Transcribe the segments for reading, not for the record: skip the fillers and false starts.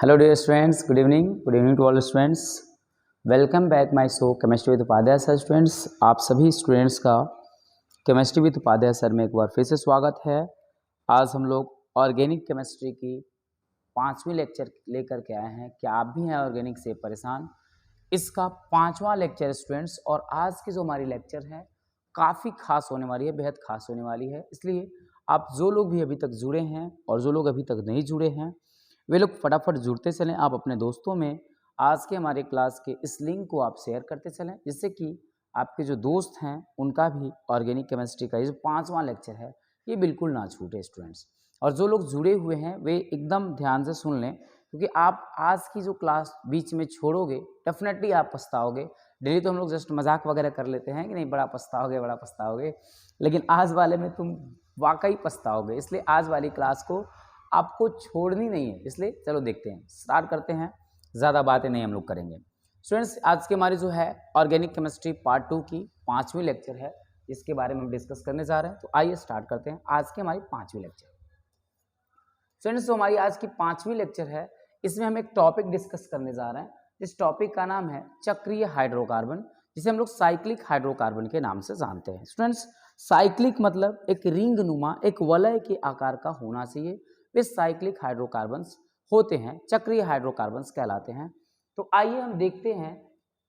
Hello dear students, good evening to all students. Welcome back my show chemistry with Upadhyay sir students. आप सभी students का chemistry with Upadhyay sir में एक बार फिर से स्वागत है। आज हम लोग ऑर्गेनिक केमिस्ट्री की 5वीं लेक्चर लेकर के आए हैं। क्या आप भी हैं ऑर्गेनिक से परेशान? इसका 5वां लेक्चर स्टूडेंट्स, और आज की जो हमारी लेक्चर है काफ़ी खास होने वाली है, बेहद खास होने वाली है। इसलिए आप जो लोग भी अभी तक जुड़े हैं और जो लोग अभी तक नहीं जुड़े हैं वे लोग फटाफट जुड़ते चलें। आप अपने दोस्तों में आज के हमारे क्लास के इस लिंक को आप शेयर करते चलें, जिससे कि आपके जो दोस्त हैं उनका भी ऑर्गेनिक केमिस्ट्री का ये जो 5वां लेक्चर है ये बिल्कुल ना छूटे स्टूडेंट्स। और जो लोग जुड़े हुए हैं वे एकदम ध्यान से सुन लें, क्योंकि आप आज की जो क्लास बीच में छोड़ोगे डेफिनेटली आप पछताओगे। डेली तो हम लोग जस्ट मजाक वगैरह कर लेते हैं कि नहीं बड़ा पछताओगे, लेकिन आज वाले में तुम वाकई पछताओगे। इसलिए आज वाली क्लास को आपको छोड़नी नहीं है। इसलिए चलो देखते हैं, स्टार्ट करते हैं। ज़्यादा बातें नहीं हम लोग करेंगे स्टूडेंट्स। आज के हमारी जो है ऑर्गेनिक केमिस्ट्री पार्ट 2 की 5वीं लेक्चर है, इसके बारे में हम डिस्कस करने जा रहे हैं। तो आइए स्टार्ट करते हैं आज की हमारी 5वीं लेक्चर। स्टूडेंट्स जो हमारी आज की 5वीं लेक्चर है इसमें हम एक टॉपिक डिस्कस करने जा रहे हैं। इस टॉपिक का नाम है चक्रीय हाइड्रोकार्बन, जिसे हम लोग साइक्लिक हाइड्रोकार्बन के नाम से जानते हैं। स्टूडेंट्स साइक्लिक मतलब एक रिंग नुमा, एक वलय के आकार का होना चाहिए। वे साइक्लिक हाइड्रोकार्बन्स होते हैं, चक्रीय हाइड्रोकार्बन्स कहलाते हैं। तो आइए हम देखते हैं,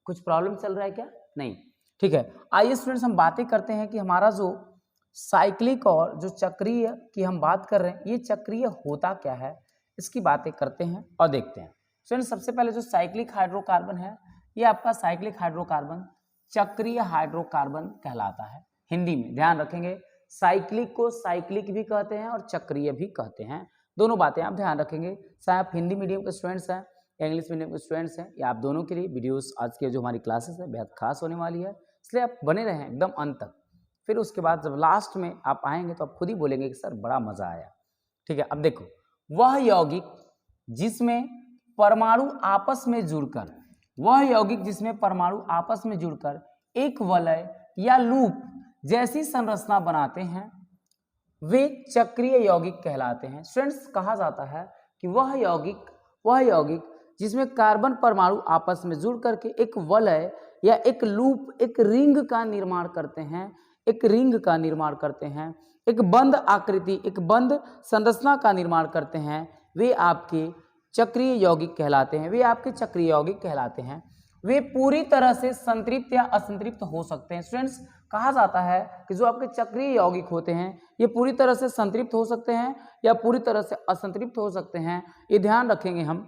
कुछ प्रॉब्लम चल रहा है क्या? नहीं, ठीक है। आइए स्टूडेंट्स हम बातें करते हैं कि हमारा जो साइक्लिक और जो चक्रीय की हम बात कर रहे हैं, ये चक्रीय होता क्या है, इसकी बातें करते हैं और देखते हैं। स्टूडेंट्स सबसे पहले जो साइक्लिक हाइड्रोकार्बन है, ये आपका साइक्लिक हाइड्रोकार्बन चक्रीय हाइड्रोकार्बन कहलाता है। हिंदी में ध्यान रखेंगे, साइक्लिक को साइक्लिक भी कहते हैं और चक्रीय भी कहते हैं। दोनों बातें आप ध्यान रखेंगे। चाहे आप हिंदी मीडियम के स्टूडेंट्स हैं या इंग्लिश मीडियम के स्टूडेंट्स हैं, या आप दोनों के लिए वीडियोस आज के जो हमारी क्लासेस है बेहद खास होने वाली है। इसलिए आप बने रहें एकदम अंत तक। फिर उसके बाद जब लास्ट में आप आएंगे तो आप खुद ही बोलेंगे कि सर बड़ा मजा आया। ठीक है, अब देखो, वह यौगिक जिसमें परमाणु आपस में जुड़कर एक वलय या लूप जैसी संरचना बनाते हैं, वे चक्रीय यौगिक कहलाते हैं। स्टूडेंट्स कहा जाता है कि वह यौगिक जिसमें कार्बन परमाणु आपस में जुड़ करके एक वलय या एक लूप, एक रिंग का निर्माण करते हैं, एक बंद आकृति, एक बंद संरचना का निर्माण करते हैं, वे आपके चक्रीय यौगिक कहलाते हैं। वे पूरी तरह से संतृप्त या असंतृप्त हो सकते हैं। स्टूडेंट्स कहा जाता है कि जो आपके चक्रीय यौगिक होते हैं ये पूरी तरह से संतृप्त हो सकते हैं या पूरी तरह से असंतृप्त हो सकते हैं, ये ध्यान रखेंगे हम।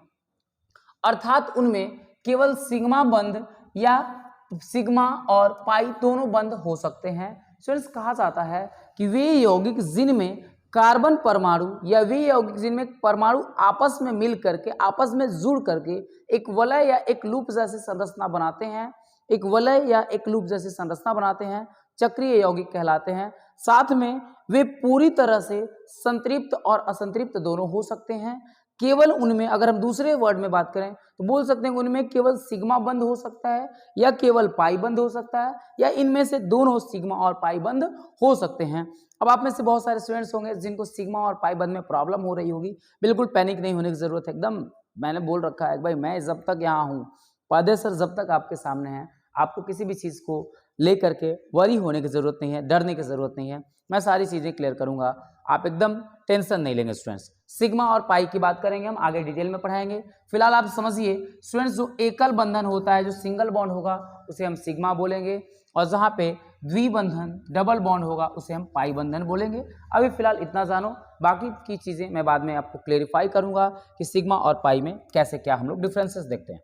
अर्थात उनमें केवल सिग्मा बंध या सिग्मा और पाई दोनों बंध हो सकते हैं। स्टूडेंट्स कहा जाता है कि वे यौगिक जिनमें कार्बन परमाणु या वे यौगिक जिनमें परमाणु आपस में मिल करके, आपस में जुड़ करके एक वलय या एक लूप जैसी संरचना बनाते हैं, चक्रीय यौगिक कहलाते हैं। साथ में वे पूरी तरह से संतृप्त और असंतृप्त दोनों हो सकते हैं। केवल उनमें, अगर हम दूसरे वर्ड में बात करें तो बोल सकते हैं उनमें केवल सिग्मा बंध हो सकता है या केवल पाई बंध हो सकता है, या इनमें से दोनों सिग्मा और पाई बंध हो सकते हैं। अब आप में से बहुत सारे स्टूडेंट्स होंगे जिनको सिग्मा और पाई बंध में प्रॉब्लम हो रही होगी। बिल्कुल पैनिक नहीं होने की जरूरत है। एकदम मैंने बोल रखा है भाई, मैं जब तक यहाँ हूँ, उपाध्याय सर जब तक आपके सामने हैं, आपको किसी भी चीज़ को लेकर के वरी होने की जरूरत नहीं है, डरने की जरूरत नहीं है। मैं सारी चीज़ें क्लियर करूंगा, आप एकदम टेंशन नहीं लेंगे। स्टूडेंट्स सिग्मा और पाई की बात करेंगे, हम आगे डिटेल में पढ़ाएंगे। फिलहाल आप समझिए स्टूडेंट्स, जो एकल बंधन होता है, जो सिंगल बॉन्ड होगा उसे हम सिग्मा बोलेंगे, और जहाँ पे द्विबंधन डबल बॉन्ड होगा उसे हम पाई बंधन बोलेंगे। अभी फिलहाल इतना जानो, बाकी की चीज़ें मैं बाद में आपको क्लेरिफाई करूंगा कि सिग्मा और पाई में कैसे क्या हम लोग डिफरेंसेस देखते हैं।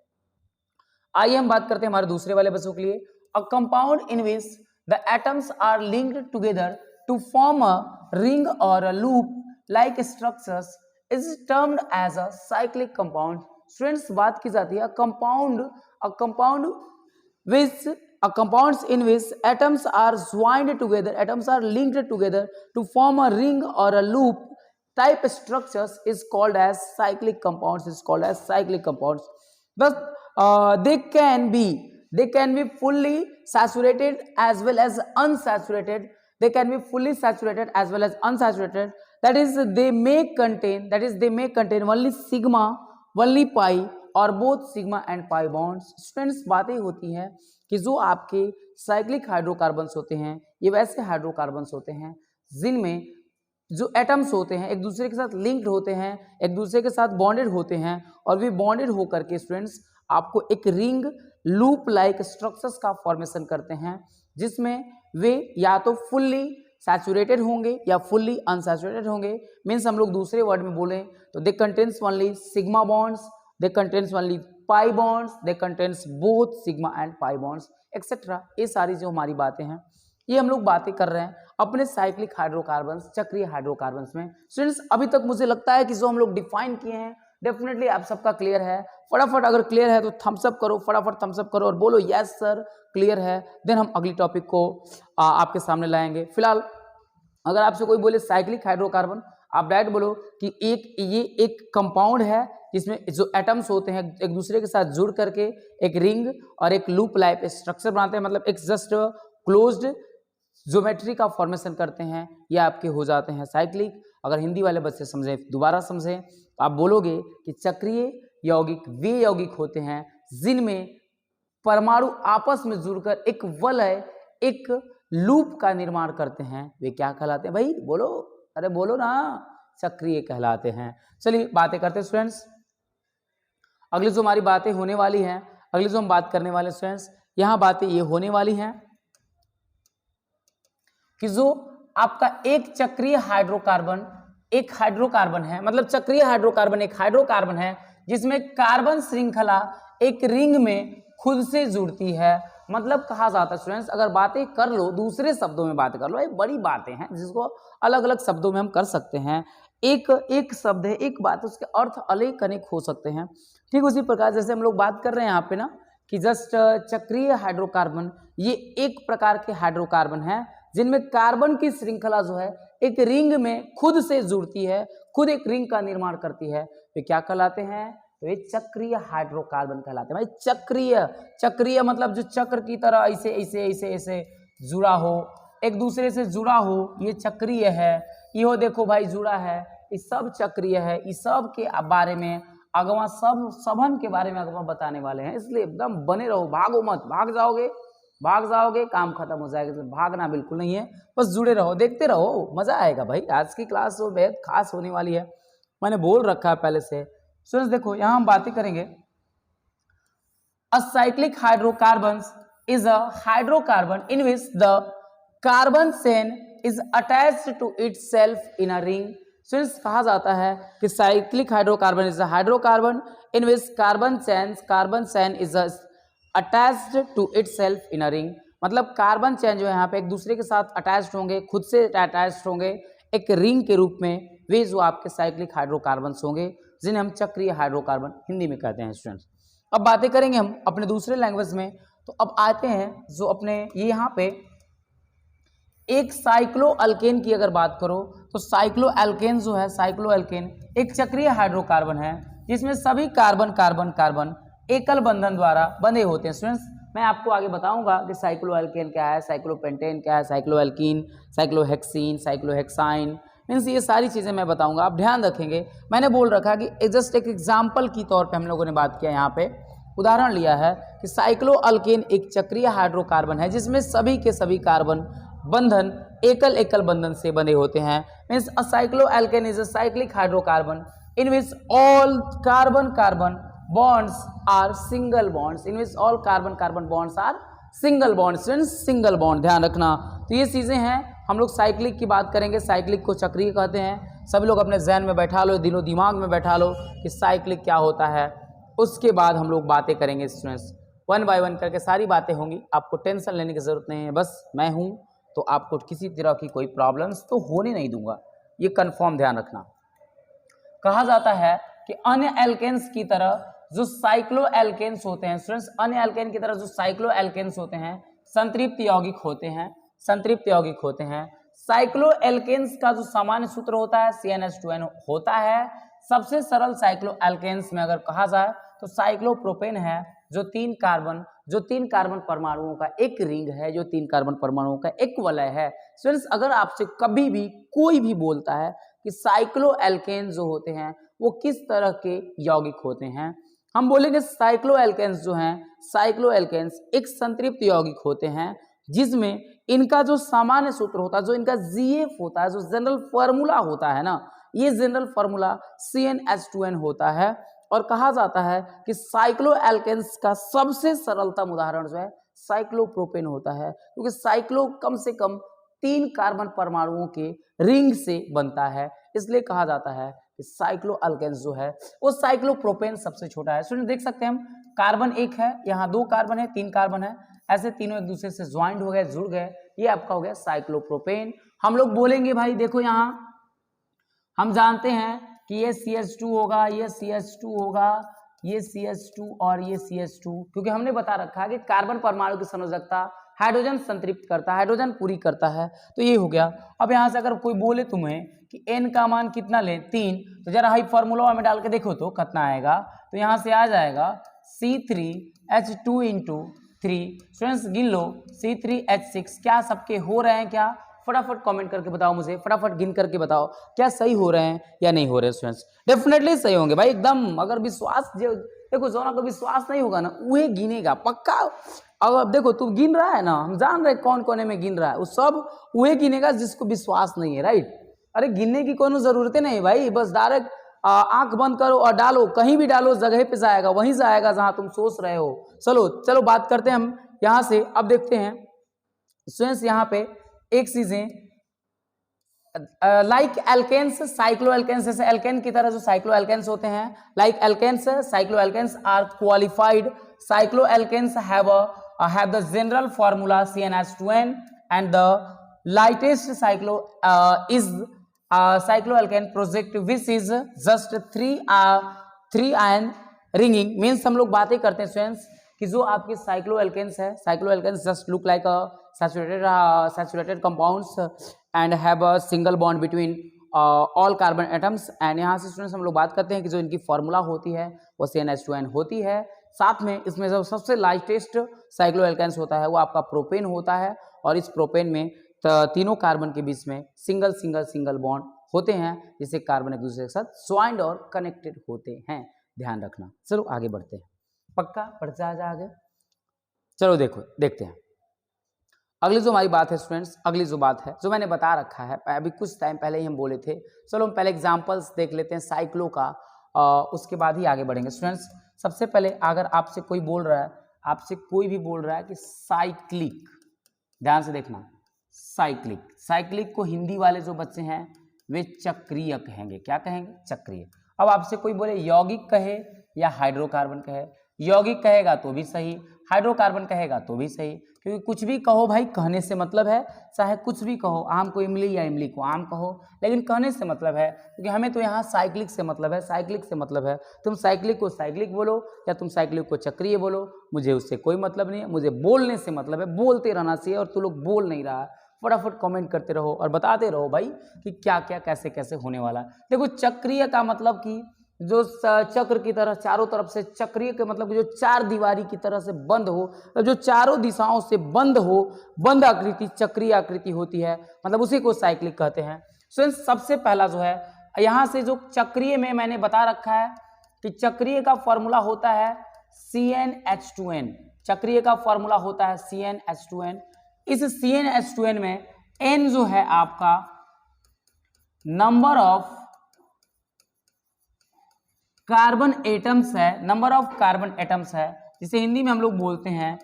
आइए हम बात करते हैं हमारे दूसरे वाले बच्चों के लिए। A compound in which the atoms are linked together to form a ring और a loop like structures is termed as a cyclic compound. Students बात की जाती है a compounds in which atoms are linked together to form a ring or a loop type structures is called as cyclic compounds. Thus they can be fully saturated as well as unsaturated. That is they may contain only sigma only pi और both sigma and pi bonds. Students बातें होती हैं कि जो आपके cyclic hydrocarbons होते हैं ये वैसे हाइड्रोकार्बन्स होते हैं जिनमें जो एटम्स होते हैं एक दूसरे के साथ लिंक्ड होते हैं, एक दूसरे के साथ बॉन्डेड होते हैं और वे बॉन्डेड होकर के स्टूडेंट्स आपको एक रिंग लूप लाइक स्ट्रक्चर्स का फॉर्मेशन करते हैं जिसमें वे या तो फुल्ली सैचुरेटेड होंगे या फुल्ली अनसैचुरेटेड होंगे। मीन्स हम लोग दूसरे वर्ड में बोलें तो they contains only sigma bonds, they contains only pi bonds, they contains both sigma and pi bonds etcetera. ये सारी जो हमारी बातें हैं ये हम लोग बातें कर रहे हैं अपने साइक्लिक हाइड्रोकार्बन्स, चक्रीय हाइड्रोकार्बन्स में। स्टूडेंट्स अभी तक मुझे लगता है कि जो हम लोग डिफाइन किए हैं डेफिनेटली आप सबका क्लियर है। फटाफट अगर क्लियर है तो थम्स अप करो, फटाफट थम्स अप करो और बोलो यस सर क्लियर है। देन हम अगली टॉपिक को आपके सामने लाएंगे। फिलहाल अगर आपसे कोई बोले साइक्लिक हाइड्रोकार्बन, आप डायरेक्ट बोलो कि ये एक कंपाउंड है जिसमें जो एटम्स होते हैं एक दूसरे के साथ जुड़ करके एक रिंग और एक लूप लाइक स्ट्रक्चर बनाते हैं, मतलब एक जस्ट क्लोज्ड ज्योमेट्री का फॉर्मेशन करते हैं, ये आपके हो जाते हैं साइक्लिक। अगर हिंदी वाले बच्चे समझें, दोबारा समझें, तो आप बोलोगे कि चक्रीय यौगिक वे यौगिक होते हैं जिनमें परमाणु आपस में जुड़कर एक वलय, एक लूप का निर्माण करते हैं। वे क्या कहलाते हैं भाई? बोलो, अरे बोलो ना, चक्रीय कहलाते हैं। चलिए बातें करते हैं स्टूडेंट्स। अगली जो हमारी बातें होने वाली हैं, अगली जो हम बात करने वाले स्टूडेंट्स, यहाँ बातें ये होने वाली हैं कि जो आपका एक चक्रीय हाइड्रोकार्बन एक हाइड्रोकार्बन है, मतलब चक्रीय हाइड्रोकार्बन एक हाइड्रोकार्बन है जिसमें कार्बन श्रृंखला एक रिंग में खुद से जुड़ती है। मतलब कहा जाता है स्टूडेंट्स, अगर बातें कर लो, दूसरे शब्दों में बात कर लो, ये बड़ी बातें हैं जिसको अलग अलग शब्दों में हम कर सकते हैं। एक शब्द है, एक बात, उसके अर्थ अलग अनेक हो सकते हैं। ठीक उसी प्रकार जैसे हम लोग बात कर रहे हैं यहाँ पे ना कि जस्ट चक्रीय हाइड्रोकार्बन ये एक प्रकार के हाइड्रोकार्बन है जिनमें कार्बन की श्रृंखला जो है एक रिंग में खुद से जुड़ती है, खुद एक रिंग का निर्माण करती है। वे क्या कहलाते हैं? तो ये चक्रीय हाइड्रोकार्बन कहलाते हैं। भाई चक्रीय, चक्रीय मतलब जो चक्र की तरह ऐसे ऐसे ऐसे ऐसे जुड़ा हो, एक दूसरे से जुड़ा हो, ये चक्रीय है। ये हो देखो भाई जुड़ा है, ये सब चक्रीय है। इस सब के बारे में अगवा सबन के बारे में अगवा बताने वाले हैं, इसलिए एकदम बने रहो, भागो मत। भाग जाओगे काम खत्म हो जाएगा, इसलिए भागना बिल्कुल नहीं है, बस जुड़े रहो, देखते रहो, मजा आएगा भाई। आज की क्लास तो बेहद खास होने वाली है, मैंने बोल रखा है पहले से। स्टूडेंट्स देखो यहाँ हम बातें करेंगे, a cyclic hydrocarbon is a hydrocarbon in which the carbon chain is attached to itself in a ring. Students कहा जाता है कि cyclic hydrocarbon is a hydrocarbon in which carbon chain is attached to itself in a ring. मतलब carbon chain जो है यहाँ पे एक दूसरे के साथ अटैच्ड होंगे, खुद से अटैच्ड होंगे एक रिंग के रूप में। वे जो आपके साइक्लिक हाइड्रोकार्बन्स होंगे जिन्हें हम चक्रीय हाइड्रोकार्बन हिंदी में कहते हैं स्टूडेंट्स। अब बातें करेंगे हम अपने दूसरे लैंग्वेज में। तो अब आते हैं जो अपने ये यहाँ पे एक साइक्लो अल्केन की अगर बात करो तो साइक्लो अल्केन जो है, साइक्लो अल्केन एक चक्रीय हाइड्रोकार्बन है जिसमें सभी कार्बन कार्बन कार्बन एकल बंधन द्वारा बंधे होते हैं। स्टूडेंट्स मैं आपको आगे बताऊंगा कि साइक्लो अल्केन क्या है, साइक्लोपेंटेन क्या है, साइक्लो अल्कीन, साइक्लोहेक्सीन, साइक्लोहेक्साइन, मीन्स ये सारी चीज़ें मैं बताऊंगा, आप ध्यान रखेंगे। मैंने बोल रखा कि जस्ट एक एग्जाम्पल की तौर पे हम लोगों ने बात किया, यहाँ पे उदाहरण लिया है कि साइक्लो अल्केन एक चक्रीय हाइड्रोकार्बन है जिसमें सभी के सभी कार्बन बंधन एकल एकल बंधन से बने होते हैं। Means a cyclo alkane is a cyclic hydrocarbon in which all carbon carbon bonds are single bonds, in which all carbon carbon bonds are single bonds, single bond, ध्यान रखना। तो ये चीज़ें हैं, हम लोग साइक्लिक की बात करेंगे, साइक्लिक को चक्रीय कहते हैं। सभी लोग अपने जहन में बैठा लो, दिलो दिमाग में बैठा लो कि साइक्लिक क्या होता है। उसके बाद हम लोग बातें करेंगे स्टूडेंट्स, वन बाय वन करके सारी बातें होंगी, आपको टेंशन लेने की ज़रूरत नहीं है, बस मैं हूँ तो आपको किसी तरह की कोई प्रॉब्लम्स तो होने नहीं दूंगा, ये कन्फर्म ध्यान रखना। कहा जाता है कि अन्य एल्केन्स की तरह जो साइक्लो एल्केन्स होते हैं स्टूडेंट्स, अन्य एल्केन की तरह जो साइक्लो एल्केन्स होते हैं संतृप्त यौगिक होते हैं, संतृप्त यौगिक होते हैं। साइक्लो एल्केन्स का जो सामान्य सूत्र होता है CnH2n होता है। सबसे सरल साइक्लो एल्केन्स में अगर कहा जाए तो साइक्लोप्रोपेन है, जो तीन कार्बन परमाणुओं का एक रिंग है, जो तीन कार्बन परमाणुओं का एक वलय है। स्टूडेंट्स अगर आपसे कभी भी कोई भी बोलता है कि साइक्लो एल्केन जो होते हैं वो किस तरह के यौगिक होते हैं? हम बोलेंगे साइक्लोएल्केन्स जो हैं, साइक्लोएल्केन्स एक संतृप्त यौगिक होते हैं जिसमें इनका जो सामान्य सूत्र होता है, जो इनका जीएफ होता है, जो जनरल फार्मूला होता है ना, ये जनरल फार्मूला CnH2n होता है। और कहा जाता है कि साइक्लोएल्केन्स का सबसे सरलतम उदाहरण जो है साइक्लोप्रोपेन होता है, क्योंकि साइक्लो कम से कम 3 कार्बन परमाणुओं के रिंग से बनता है, इसलिए कहा जाता है कि साइक्लोएल्केन्स जो है वो साइक्लोप्रोपेन सबसे छोटा है। स्टूडेंट देख सकते हैं हम, कार्बन एक है, यहाँ 2 कार्बन है, 3 कार्बन है, ऐसे तीनों एक दूसरे से ज्वाइंट हो गए, जुड़ गए, ये आपका हो गया साइक्लोप्रोपेन। हम लोग बोलेंगे भाई देखो यहाँ हम जानते हैं कि ये CH2 होगा, ये CH2 होगा, ये CH2 और ये CH2, क्योंकि हमने बता रखा है कि कार्बन परमाणु की संयोजकता हाइड्रोजन संतृप्त करता है, हाइड्रोजन पूरी करता है, तो ये हो गया। अब यहाँ से अगर कोई बोले तुम्हें कि N का मान कितना ले 3, तो जरा हाई फार्मूला में डाल के देखो तो कितना आएगा, तो यहाँ से आ जाएगा C3H2 × 3। स्टूडेंट्स गिन लो, C3H6 क्या सबके हो रहे हैं क्या? फटाफट कमेंट करके बताओ मुझे, फटाफट गिन करके बताओ क्या सही हो रहे हैं या नहीं हो रहे स्टूडेंट्स। डेफिनेटली सही होंगे भाई एकदम। अगर विश्वास देखो जो का विश्वास नहीं होगा ना वही गिनेगा पक्का। अगर देखो तू गिन रहा है ना, हम जान रहे कौन कोने में गिन रहा है, वो सब वही गिनेगा जिसको विश्वास नहीं है, राइट। अरे गिनने की कोई जरूरत नहीं भाई, बस डायरेक्ट आंख बंद करो और डालो, कहीं भी डालो जगह पे जाएगा, वहीं जाएगा जहां तुम सोच रहे हो। चलो बात करते हैं हम यहाँ से। अब देखते हैं स्टूडेंट्स यहाँ पे एक चीजें लाइक एल्केन्स, साइक्लोएल्केन्स, जैसे एल्केन की तरह जो साइक्लोएल्केन्स होते हैं, like alkanes, cycloalkanes are qualified. Cycloalkanes have the general formula CnH2n and the lightest is cycloalkane project which is just 3 ion ringing। Means हम लोग बातें करते हैं स्टूडेंट्स कि जो आपके साइक्लोएल्केन्स है, cycloalkenes just look like saturated compounds and have a single bond between all carbon atoms। And यहाँ से स्टूडेंट्स हम लोग बात करते हैं कि जो इनकी फार्मूला होती है वो CnH2n होती है। साथ में इसमें जो सबसे लाइटेस्ट साइक्लोएल्केन्स होता है वो आपका प्रोपेन होता है, और इस प्रोपेन में तीनों कार्बन के बीच में सिंगल बॉन्ड होते हैं, जिससे कार्बन एक दूसरे के साथ ज्वाइंट और कनेक्टेड होते हैं, ध्यान रखना। चलो आगे बढ़ते हैं, पक्का बढ़ जा आगे। चलो देखते हैं अगली जो हमारी बात है स्टूडेंट्स, अगली जो बात है जो मैंने बता रखा है अभी कुछ टाइम पहले ही हम बोले थे। चलो हम पहले एग्जांपल्स देख लेते हैं साइक्लो का, उसके बाद ही आगे बढ़ेंगे स्टूडेंट्स। सबसे पहले अगर आपसे कोई बोल रहा है, आपसे कोई भी बोल रहा है कि साइक्लिक, ध्यान से देखना, साइक्लिक को हिंदी वाले जो बच्चे हैं वे चक्रीय कहेंगे। क्या कहेंगे? चक्रीय। अब आपसे कोई बोले यौगिक कहे या हाइड्रोकार्बन कहे, यौगिक कहेगा तो भी सही, हाइड्रोकार्बन कहेगा तो भी सही, क्योंकि कुछ भी कहो भाई, कहने से मतलब है, चाहे कुछ भी कहो, आम को इमली या इमली को आम कहो, लेकिन कहने से मतलब है, क्योंकि हमें तो यहाँ साइक्लिक से मतलब है, साइक्लिक से मतलब है। तुम साइक्लिक को साइक्लिक बोलो या तुम साइक्लिक को चक्रीय बोलो, मुझे उससे कोई मतलब नहीं है, मुझे बोलने से मतलब है, बोलते रहना चाहिए। और तू लोग बोल नहीं रहा, फटाफट कमेंट करते रहो और बताते रहो भाई कि क्या क्या कैसे कैसे होने वाला। देखो चक्रीय का मतलब कि जो चक्र की तरह चारों तरफ से, चक्रीय के मतलब जो चार दीवारी की तरह से बंद हो, जो चारों दिशाओं से बंद हो, बंद आकृति चक्रीय आकृति होती है, मतलब उसी को साइक्लिक कहते हैं। सो सबसे पहला जो है यहाँ से जो चक्रीय में मैंने बता रखा है कि चक्रीय का फॉर्मूला होता है CnH2n, चक्रीय का फॉर्मूला होता है CnH2n। इस CnH2n में n जो है आपका नंबर ऑफ कार्बन एटम्स है, नंबर ऑफ कार्बन एटम्स है, जिसे हिंदी में हम लोग बोलते हैं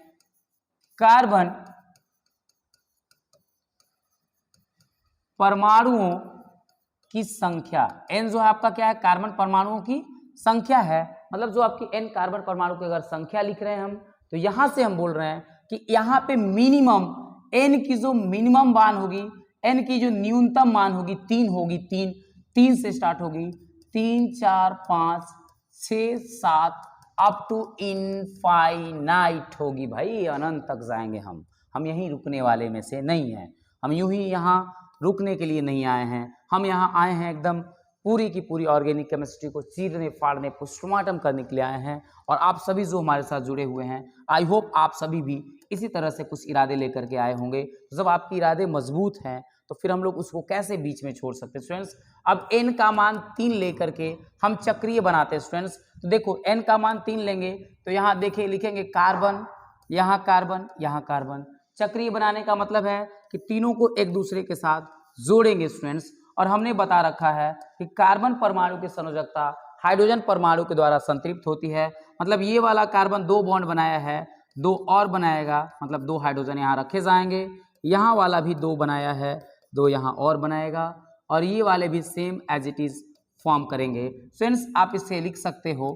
कार्बन परमाणुओं की संख्या। n जो है आपका क्या है? कार्बन परमाणुओं की संख्या है, मतलब जो आपकी n कार्बन परमाणु की अगर संख्या लिख रहे हैं हम, तो यहां से हम बोल रहे हैं कि यहाँ पे मिनिमम n की जो मिनिमम मान होगी, n की जो न्यूनतम मान होगी 3 होगी, 3 से स्टार्ट होगी, 3 4 5 6 7 अप टू इनफाइनाइट होगी भाई, अनंत तक जाएंगे हम यहीं रुकने वाले में से नहीं है, हम यूं ही यहाँ रुकने के लिए नहीं आए हैं, हम यहाँ आए हैं एकदम पूरी की पूरी ऑर्गेनिक केमिस्ट्री को चीरने फाड़ने पोस्टमार्टम करने के लिए आए हैं। और आप सभी जो हमारे साथ जुड़े हुए हैं, आई होप आप सभी भी इसी तरह से कुछ इरादे लेकर के आए होंगे। जब आपके इरादे मजबूत हैं तो फिर हम लोग उसको कैसे बीच में छोड़ सकते हैं स्टूडेंट्स। अब n का मान 3 लेकर के हम चक्रीय बनाते हैं स्टूडेंट्स। तो देखो n का मान 3 लेंगे तो यहाँ देखिए लिखेंगे कार्बन, यहाँ कार्बन, यहाँ कार्बन। चक्रीय बनाने का मतलब है कि तीनों को एक दूसरे के साथ जोड़ेंगे स्टूडेंट्स। और हमने बता रखा है कि कार्बन परमाणु की संयोजकता हाइड्रोजन परमाणु के द्वारा संतृप्त होती है। मतलब ये वाला कार्बन 2 बॉन्ड बनाया है, 2 और बनाएगा, मतलब 2 हाइड्रोजन यहाँ रखे जाएंगे। यहाँ वाला भी 2 बनाया है, 2 यहाँ और बनाएगा, और ये वाले भी same as it is form करेंगे। फ्रेंड्स आप इसे लिख सकते हो,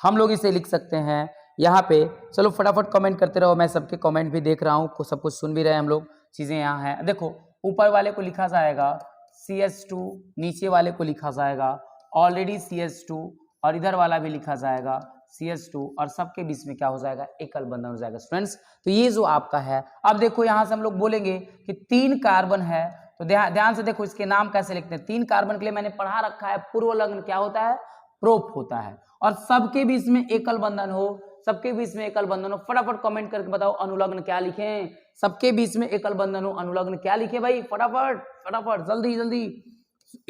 हम लोग इसे लिख सकते हैं यहाँ पे। चलो फटाफट कमेंट करते रहो, मैं सबके कमेंट भी देख रहा हूँ, सब कुछ सुन भी रहे हैं हम लोग, चीज़ें यहाँ हैं। देखो ऊपर वाले को लिखा जाएगा CH2, नीचे वाले को लिखा जाएगा ऑलरेडी CH2, और इधर वाला भी लिखा जाएगा CH2, और सबके बीच में क्या हो जाएगा, एकल बंधन हो जाएगा स्टूडेंट्स। तो ये जो आपका है, अब देखो यहाँ से हम लोग बोलेंगे कि 3 कार्बन है, तो ध्यान से देखो इसके नाम कैसे लिखते हैं। 3 कार्बन के लिए मैंने पढ़ा रखा है पूर्व लग्न क्या होता है, प्रोप होता है, और सबके बीच में एकल बंधन हो, सबके बीच में एकल बंधन हो। फटाफट कमेंट करके बताओ अनुलग्न क्या लिखें, सबके बीच में एकल बंधन हो, अनुलग्न क्या लिखे भाई, फटाफट फटाफट जल्दी जल्दी।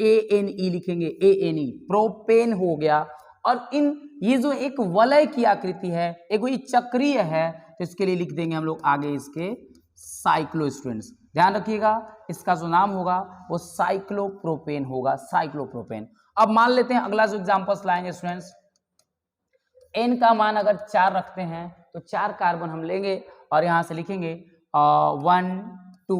ANE लिखेंगे, ANE प्रोपेन हो गया। और इन ये जो एक वलय की आकृति है, एक ये चक्रीय है, तो इसके लिए लिख देंगे हम लोग आगे इसके साइक्लो। स्टूडेंट्स ध्यान रखिएगा, इसका जो नाम होगा वो साइक्लोप्रोपेन होगा, साइक्लोप्रोपेन। अब मान लेते हैं अगला जो एग्जांपल्स लाएंगे स्टूडेंट्स, n का मान अगर 4 रखते हैं तो 4 कार्बन हम लेंगे और यहां से लिखेंगे 1 2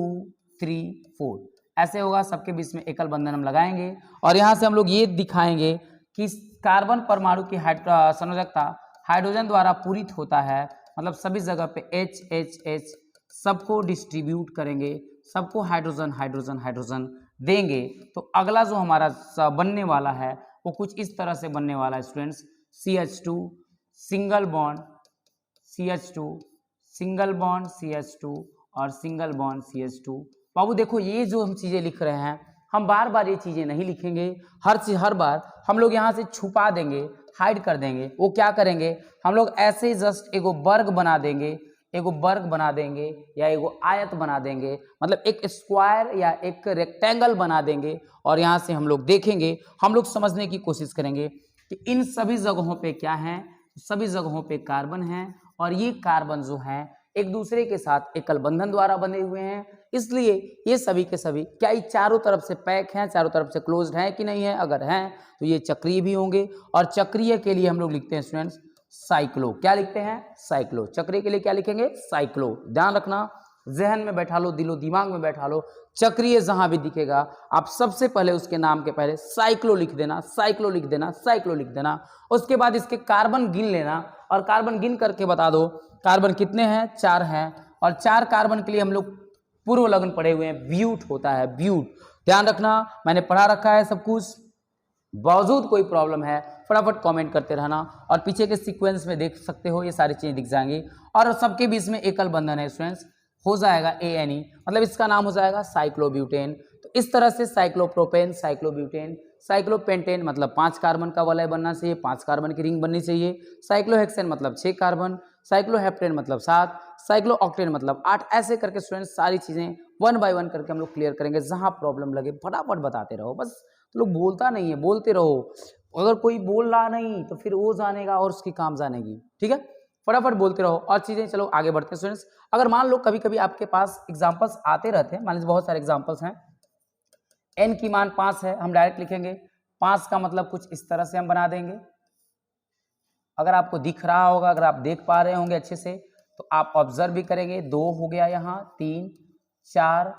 3 4, ऐसे होगा। सबके बीच में एकल बंधन हम लगाएंगे, और यहां से हम लोग ये दिखाएंगे कि कार्बन परमाणु की संयोजकता हाइड्रोजन द्वारा पूरित होता है। मतलब सभी जगह पे H H H सबको डिस्ट्रीब्यूट करेंगे, सबको हाइड्रोजन हाइड्रोजन हाइड्रोजन देंगे। तो अगला जो हमारा बनने वाला है वो कुछ इस तरह से बनने वाला है students, CH2 single bond CH2, single bond CH2 और सिंगल बॉन्ड CH2। बाबू देखो ये जो हम चीजें लिख रहे हैं, हम बार बार ये चीजें नहीं लिखेंगे, हर बार हम लोग यहाँ से छुपा देंगे, हाइड कर देंगे। वो क्या करेंगे, हम लोग ऐसे जस्ट एगो वर्ग बना देंगे, एगो वर्ग बना देंगे या एगो आयत बना देंगे, मतलब एक स्क्वायर या एक रेक्टेंगल बना देंगे। और यहाँ से हम लोग देखेंगे, हम लोग समझने की कोशिश करेंगे कि इन सभी जगहों पे क्या है, सभी जगहों पे कार्बन है, और ये कार्बन जो है एक दूसरे के साथ एकल बंधन द्वारा बने हुए हैं। इसलिए ये सभी के सभी क्या ये चारों तरफ से पैक हैं, चारों तरफ से क्लोज्ड हैं कि नहीं है, अगर हैं तो ये चक्रीय भी होंगे। और चक्रीय के लिए हम लोग लिखते हैं स्टूडेंट्स साइक्लो, क्या लिखते हैं, साइक्लो। चक्रीय के लिए क्या लिखेंगे, साइक्लो। ध्यान रखना, जहन में बैठा लो, दिलो दिमाग में बैठा लो, चक्रीय जहां भी दिखेगा आप सबसे पहले उसके नाम के पहले साइक्लो लिख देना, साइक्लो लिख देना, साइक्लो लिख देना। उसके बाद इसके कार्बन गिन लेना, और कार्बन गिन करके बता दो कार्बन कितने हैं, 4 हैं। और 4 कार्बन के लिए हम लोग पूर्व लग्न पढ़े हुए हैं, ब्यूट होता है, ब्यूट। ध्यान रखना, मैंने पढ़ा रखा है सब कुछ, बावजूद कोई प्रॉब्लम है फटाफट कमेंट करते रहना। और पीछे के सीक्वेंस में देख सकते हो ये सारी चीजें दिख जाएंगी। और सबके बीच में एकल बंधन है स्टूडेंट्स, हो जाएगा ANE, मतलब इसका नाम हो जाएगा साइक्लोब्यूटेन। तो इस तरह से साइक्लोप्रोपेन, साइक्लोब्यूटेन, साइक्लोपेंटेन मतलब 5 कार्बन का वलय बनना चाहिए, 5 कार्बन की रिंग बननी चाहिए। साइक्लोहेक्सेन मतलब 6 कार्बन, साइक्लोहेप्टेन मतलब 7, साइक्लोऑक्टेन मतलब 8। ऐसे करके स्टूडेंट्स सारी चीजें 1 बाय 1 करके हम लोग क्लियर करेंगे। जहां प्रॉब्लम लगे फटाफट बताते रहो, बस तो लोग बोलता नहीं है, बोलते रहो। अगर कोई बोल रहा नहीं तो फिर वो जानेगा और उसकी काम जानेगी, ठीक है। फटाफट बोलते रहो और चीजें, चलो आगे बढ़ते हैं स्टूडेंट्स। अगर मान लो कभी कभी आपके पास एग्जांपल्स आते रहते हैं, मान लीजिए बहुत सारे एग्जांपल्स हैं, n की मान 5 है, हम डायरेक्ट लिखेंगे 5 का मतलब कुछ इस तरह से हम बना देंगे। अगर आपको दिख रहा होगा, अगर आप देख पा रहे होंगे अच्छे से, तो आप ऑब्जर्व भी करेंगे। 2 हो गया, यहाँ 3 4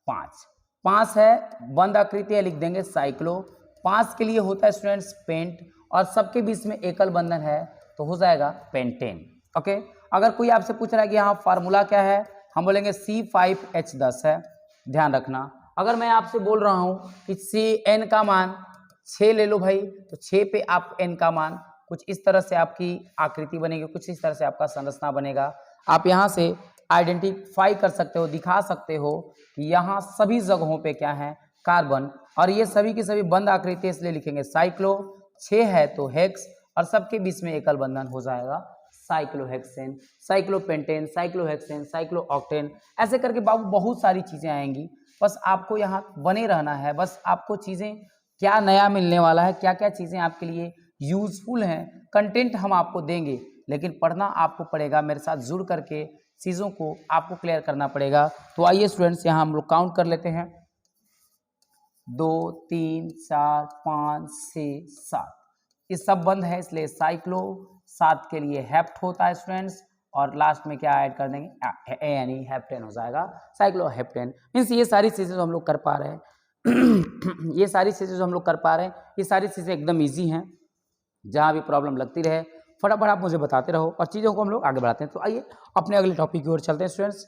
5, 5 है, बंद आकृति है, लिख देंगे साइक्लो। 5 के लिए होता है स्टूडेंट्स पेंट, और सबके बीच में एकल बंधन है तो हो जाएगा पेंटेन। ओके, अगर कोई आपसे पूछ रहा है कि यहाँ फार्मूला क्या है, हम बोलेंगे C5H10 है। ध्यान रखना, अगर मैं आपसे बोल रहा हूँ कि n का मान 6 ले लो भाई, तो 6 पे आप n का मान कुछ इस तरह से आपकी आकृति बनेगी, कुछ इस तरह से आपका संरचना बनेगा। आप यहाँ से आइडेंटिफाई कर सकते हो, दिखा सकते हो कि यहाँ सभी जगहों पे क्या है, कार्बन, और ये सभी की सभी बंद आकृति, इसलिए लिखेंगे साइक्लो। 6 है तो हेक्स, और सबके बीच में एकल बंधन हो जाएगा साइक्लोहेक्सेन, साइक्लोपेंटेन, साइक्लोहेक्सेन, साइक्लोऑक्टेन। ऐसे करके बाबू बहुत सारी चीजें आएंगी, बस आपको यहाँ बने रहना है, बस आपको चीज़ें क्या नया मिलने वाला है, क्या क्या चीज़ें आपके लिए यूजफुल हैं, कंटेंट हम आपको देंगे, लेकिन पढ़ना आपको पड़ेगा, मेरे साथ जुड़ करके चीज़ों को आपको क्लियर करना पड़ेगा। तो आइए स्टूडेंट्स, यहाँ हम लोग काउंट कर लेते हैं, 2 3 4 5 6 7, ये सब बंद है इसलिए साइक्लो, 7 के लिए हेप्ट होता है स्टूडेंट्स, और लास्ट में क्या ऐड कर देंगे, ए यानी हेप्टेन हो जाएगा, साइक्लोहेप्टेन। मीन्स ये सारी चीज़ें जो हम लोग कर पा रहे हैं ये सारी चीज़ें जो हम लोग कर पा रहे हैं, ये सारी चीज़ें एकदम ईजी हैं। जहाँ भी प्रॉब्लम लगती रहे फटाफट आप मुझे बताते रहो और चीज़ों को हम लोग आगे बढ़ाते हैं। तो आइए अपने अगले टॉपिक की ओर चलते हैं स्टूडेंट्स,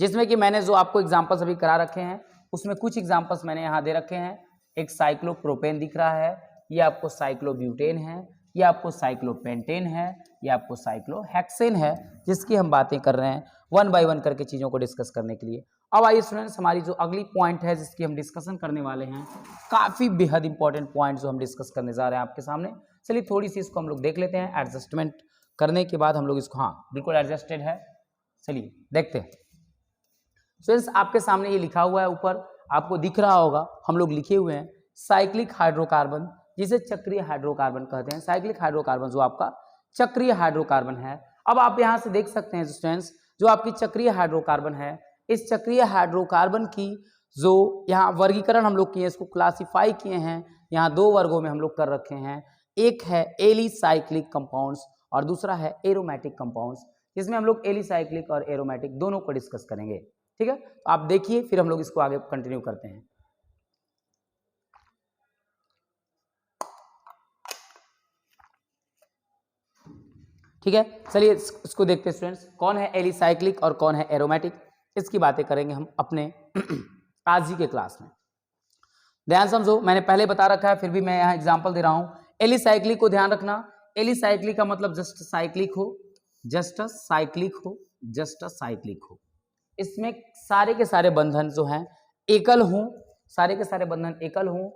जिसमें कि मैंने जो आपको एग्जाम्पल्स अभी करा रखे हैं, उसमें कुछ एग्जाम्पल्स मैंने यहाँ दे रखे हैं। एक साइक्लोप्रोपेन दिख रहा है, ये आपको साइक्लोब्यूटेन है, ये आपको साइक्लोपेंटेन है, ये आपको साइक्लोहेक्सेन है, जिसकी हम बातें कर रहे हैं वन बाय वन करके चीज़ों को डिस्कस करने के लिए। अब आइए स्टूडेंट्स, हमारी जो अगली पॉइंट है जिसकी हम डिस्कशन करने वाले हैं, काफ़ी बेहद इंपॉर्टेंट पॉइंट जो हम डिस्कस करने जा रहे हैं आपके सामने। चलिए थोड़ी सी इसको हम लोग देख लेते हैं, एडजस्टमेंट करने के बाद हम लोग इसको, हाँ बिल्कुल एडजस्टेड है, चलिए देखते हैं। स्टूडेंट्स आपके सामने ये लिखा हुआ है, ऊपर आपको दिख रहा होगा, हम लोग लिखे हुए हैं साइक्लिक हाइड्रोकार्बन, जिसे चक्रीय हाइड्रोकार्बन कहते हैं। साइक्लिक हाइड्रोकार्बन जो आपका चक्रीय हाइड्रोकार्बन है। अब आप यहाँ से देख सकते हैं स्टूडेंट्स, जो आपकी चक्रीय हाइड्रोकार्बन है, इस चक्रीय हाइड्रोकार्बन की जो यहाँ वर्गीकरण हम लोग किए, इसको क्लासिफाई किए हैं, यहाँ 2 वर्गों में हम लोग कर रखे हैं। एक है एलिसाइक्लिक कंपाउंड्स और दूसरा है एरोमेटिक कंपाउंड्स, जिसमें हम लोग एलिसाइक्लिक और एरोमेटिक दोनों को डिस्कस करेंगे। ठीक है, तो आप देखिए, फिर हम लोग इसको आगे कंटिन्यू करते हैं। ठीक है, चलिए इसको देखते हैं स्टूडेंट्स, कौन है एलिसाइक्लिक और कौन है एरोमेटिक, इसकी बातें करेंगे हम अपने आज ही के क्लास में। ध्यान समझो, मैंने पहले बता रखा है, फिर भी मैं यहाँ एग्जांपल दे रहा हूँ। एलिसाइक्लिक को ध्यान रखना, एलिसाइक्लिक का मतलब जस्ट साइक्लिक हो, जस्ट साइक्लिक हो, जस्ट साइक्लिक हो। इसमें सारे के सारे बंधन जो हैं एकल हों, सारे के सारे बंधन एकल हों,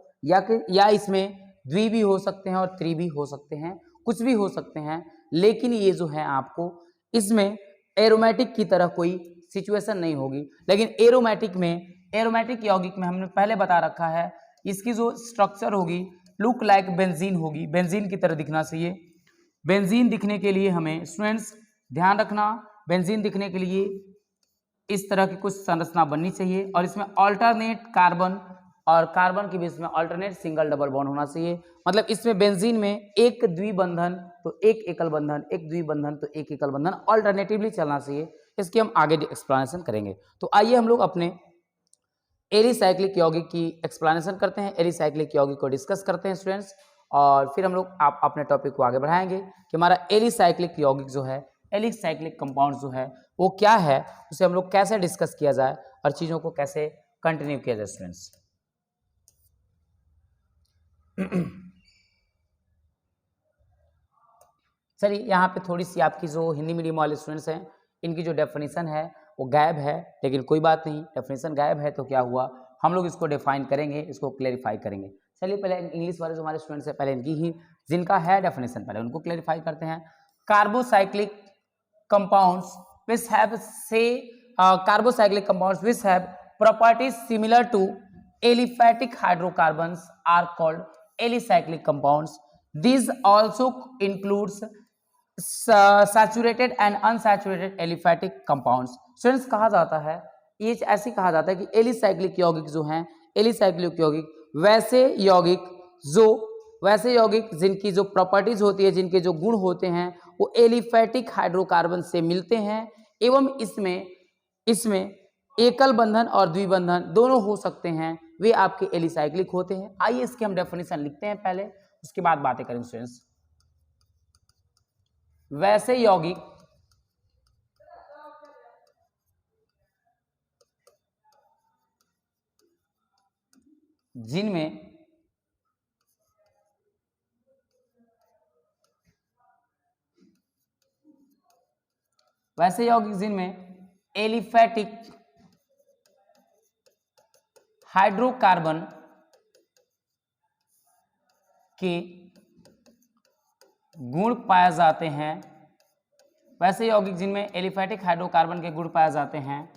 या इसमें द्वि भी हो सकते हैं और त्रि भी हो सकते हैं, कुछ भी हो सकते हैं, लेकिन ये जो है आपको इसमें एरोमेटिक की तरह कोई सिचुएशन नहीं होगी। लेकिन एरोमेटिक यौगिक में हमने पहले बता रखा है, इसकी जो स्ट्रक्चर होगी लुक लाइक बेंजीन होगी, बेंजीन की तरह दिखना चाहिए। बेंजीन दिखने के लिए हमें स्टूडेंट्स ध्यान रखना, बेंजीन दिखने के लिए इस तरह की कुछ संरचना बननी चाहिए, और इसमें अल्टरनेट कार्बन और कार्बन के बीच में अल्टरनेट सिंगल डबल बॉन्ड होना चाहिए। मतलब इसमें बेंजीन में एक द्विबंधन तो एक एकल बंधन, एक द्विबंधन तो एक एकल बंधन, अल्टरनेटिवली चलना चाहिए। इसकी हम आगे एक्सप्लेनेशन करेंगे। तो आइए हम लोग अपने एलिसाइक्लिक यौगिक की एक्सप्लेनेशन करते हैं, एलिसाइक्लिक यौगिक को डिस्कस करते हैं स्टूडेंट्स, और फिर हम लोग आप अपने टॉपिक को आगे बढ़ाएंगे कि हमारा एलिसाइक्लिक यौगिक जो है, एलिसाइक्लिक कंपाउंड जो है वो क्या है, उसे हम लोग कैसे डिस्कस किया जाए और चीज़ों को कैसे कंटिन्यू किया जाए स्टूडेंट्स। चलिए यहाँ पे थोड़ी सी आपकी जो हिंदी मीडियम वाले स्टूडेंट्स हैं, इनकी जो डेफिनेशन है वो गायब है, लेकिन कोई बात नहीं, डेफिनेशन गायब है तो क्या हुआ, हम लोग इसको डिफाइन करेंगे, इसको क्लेरिफाई करेंगे। चलिए पहले इंग्लिश वाले जो हमारे स्टूडेंट्स हैं, पहले इनकी ही जिनका है डेफिनेशन, पहले उनको क्लेरिफाई करते हैं। Carbocyclic compounds which have carbocyclic compounds which have properties similar to aliphatic hydrocarbons are called alicyclic compounds. These also includes saturated and unsaturated aliphatic compounds. Students कहा जाता है, ये ऐसे कहा जाता है कि एलिसाइक्लिक यौगिक जो हैं, एलिसाइक्लिक यौगिक वैसे यौगिक जिनकी जो प्रॉपर्टीज होती है, जिनके जो गुण होते हैं, वो एलिफैटिक हाइड्रोकार्बन से मिलते हैं, एवं इसमें एकल बंधन और द्विबंधन दोनों हो सकते हैं, वे आपके एलिसाइक्लिक होते हैं। आइए इसके हम डेफिनेशन लिखते हैं पहले, उसके बाद बातें करेंगे स्टूडेंट्स। वैसे यौगिक जिनमें एलिफैटिक हाइड्रोकार्बन के गुण पाए जाते हैं, वैसे यौगिक जिनमें एलिफैटिक हाइड्रोकार्बन के गुण पाए जाते हैं,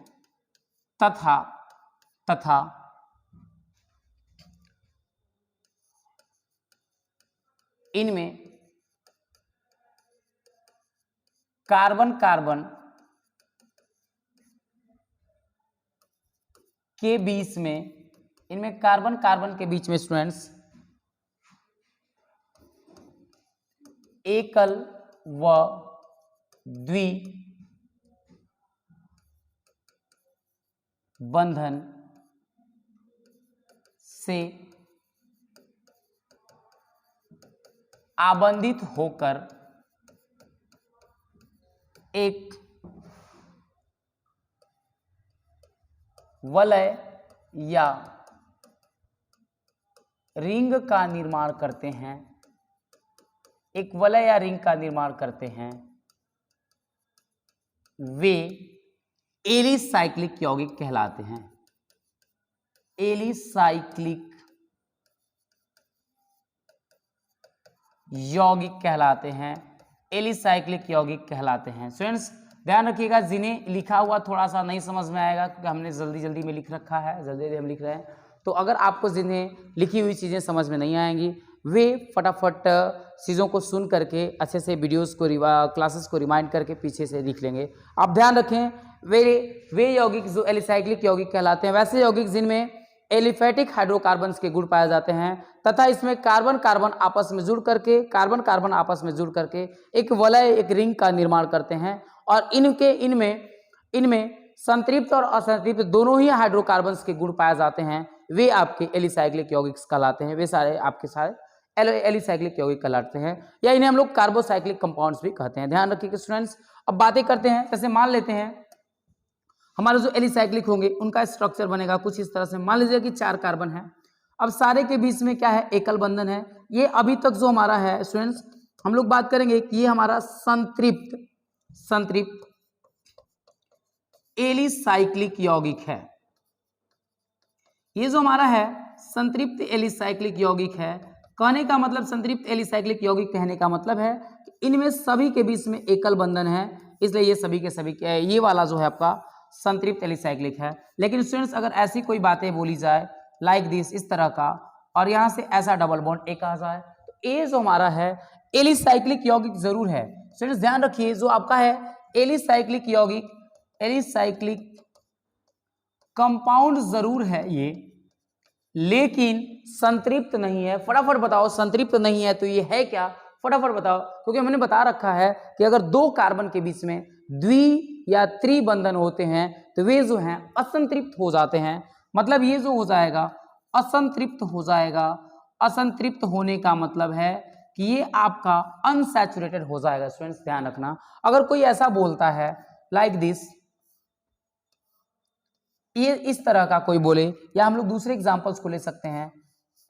तथा तथा इनमें कार्बन कार्बन के बीच में, इनमें कार्बन कार्बन के बीच में स्टूडेंट्स एकल व द्वि बंधन से आबंधित होकर एक वलय या रिंग का निर्माण करते हैं, एक वलय या रिंग का निर्माण करते हैं, वे एलिसाइक्लिक यौगिक कहलाते हैं। एलिसाइक्लिक यौगिक कहलाते हैं, एलिसाइक्लिक यौगिक कहलाते हैं। स्टूडेंट्स ध्यान रखिएगा, जिन्हें लिखा हुआ थोड़ा सा नहीं समझ में आएगा क्योंकि हमने जल्दी जल्दी में लिख रखा है, जल्दी जल्दी हम लिख रहे हैं, तो अगर आपको जिन्हें लिखी हुई चीज़ें समझ में नहीं आएंगी वे फटाफट चीज़ों को सुन करके अच्छे से वीडियोस को क्लासेस को रिमाइंड करके पीछे से लिख लेंगे। आप ध्यान रखें, वे यौगिक जो एलिसाइक्लिक यौगिक कहलाते हैं, वैसे यौगिक जिनमें एलिफेटिक हाइड्रोकार्बन्स के गुण पाए जाते हैं तथा इसमें कार्बन कार्बन आपस में जुड़ करके एक वलय, एक रिंग का निर्माण करते हैं, और इनमें संतृप्त और असंतृप्त दोनों ही हाइड्रोकार्बन्स के गुण पाए जाते हैं, वे आपके एलिसाइक्लिक यौगिक कहलाते हैं। वे सारे आपके सारे एलिसाइक्लिक यौगिक कहलाते हैं, या इन्हें हम लोग कार्बोसाइक्लिक कंपाउंड्स भी कहते हैं। ध्यान रखिए स्टूडेंट्स, अब बातें करते हैं। जैसे मान लेते हैं हमारे जो एलिसाइक्लिक होंगे उनका स्ट्रक्चर बनेगा कुछ इस तरह से। मान लीजिए कि 4 कार्बन है, अब सारे के बीच में क्या है, एकल बंधन है। ये अभी तक जो हमारा है स्टूडेंट्स, हम लोग बात करेंगे कि ये हमारा संतृप्त एलिसाइक्लिक यौगिक है। ये जो हमारा है संतृप्त एलिसाइक्लिक यौगिक है। कहने का मतलब, संतृप्त एलिसाइक्लिक यौगिक कहने का मतलब है कि इनमें सभी के बीच में एकल बंधन है, इसलिए ये सभी के सभी ये वाला जो है आपका संतृप्त एलिसाइक्लिक है। लेकिन स्टूडेंट्स अगर ऐसी कोई बातें बोली जाए लाइक दिस, इस तरह का, और यहाँ से ऐसा डबल बॉन्ड एक आ जाए, तो ये जो हमारा है एलिसाइक्लिक यौगिक जरूर है। स्टूडेंट्स ध्यान रखिए, जो आपका है एलिसाइक्लिक यौगिक, एलिसाइक्लिक कंपाउंड जरूर है ये, लेकिन संतृप्त नहीं है। फटाफट बताओ, संतृप्त नहीं है तो ये है क्या, फटाफट बताओ, क्योंकि हमने बता रखा है कि अगर 2 कार्बन के बीच में द्वि या त्रिबंधन होते हैं तो वे जो हैं असंतृप्त हो जाते हैं। मतलब ये जो हो जाएगा असंतृप्त हो जाएगा। असंतृप्त होने का मतलब है कि ये आपका अनसैचुरेटेड हो जाएगा। स्टूडेंट्स ध्यान रखना, अगर कोई ऐसा बोलता है लाइक दिस, ये इस तरह का कोई बोले, या हम लोग दूसरे एग्जांपल्स को ले सकते हैं,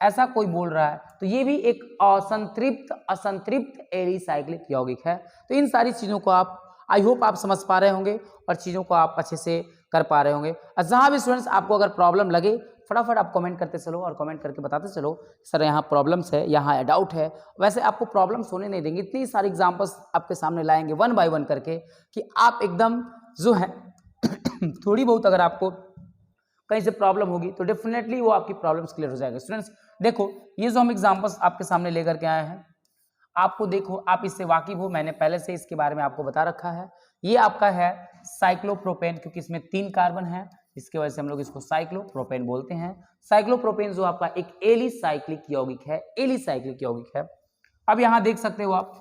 ऐसा कोई बोल रहा है तो ये भी एक असंतृप्त एलिसाइक्लिक यौगिक है। तो इन सारी चीज़ों को आप, आई होप आप समझ पा रहे होंगे और चीज़ों को आप अच्छे से कर पा रहे होंगे। और जहाँ भी स्टूडेंट्स आपको अगर प्रॉब्लम लगे फटाफट आप कमेंट करते चलो और कमेंट करके बताते चलो सर यहाँ प्रॉब्लम्स है, यहाँ डाउट है। वैसे आपको प्रॉब्लम्स होने नहीं देंगे, इतनी सारी एग्जांपल्स आपके सामने लाएंगे 1 बाय 1 करके कि आप एकदम जो है थोड़ी बहुत अगर आपको कहीं से प्रॉब्लम होगी तो डेफिनेटली वो आपकी प्रॉब्लम्स क्लियर हो जाएगा। स्टूडेंट्स देखो, ये जो हम एग्जांपल्स आपके सामने लेकर के आए हैं, आपको देखो आप इससे वाकिफ हो, मैंने पहले से इसके बारे में आपको बता रखा है। ये आपका है साइक्लोप्रोपेन, क्योंकि इसमें 3 कार्बन है, इसके वजह से हम लोग इसको साइक्लोप्रोपेन बोलते हैं। साइक्लोप्रोपेन जो आपका एक एलिसाइक्लिक यौगिक है, एलिसाइक्लिक यौगिक है। अब यहाँ देख सकते हो आप,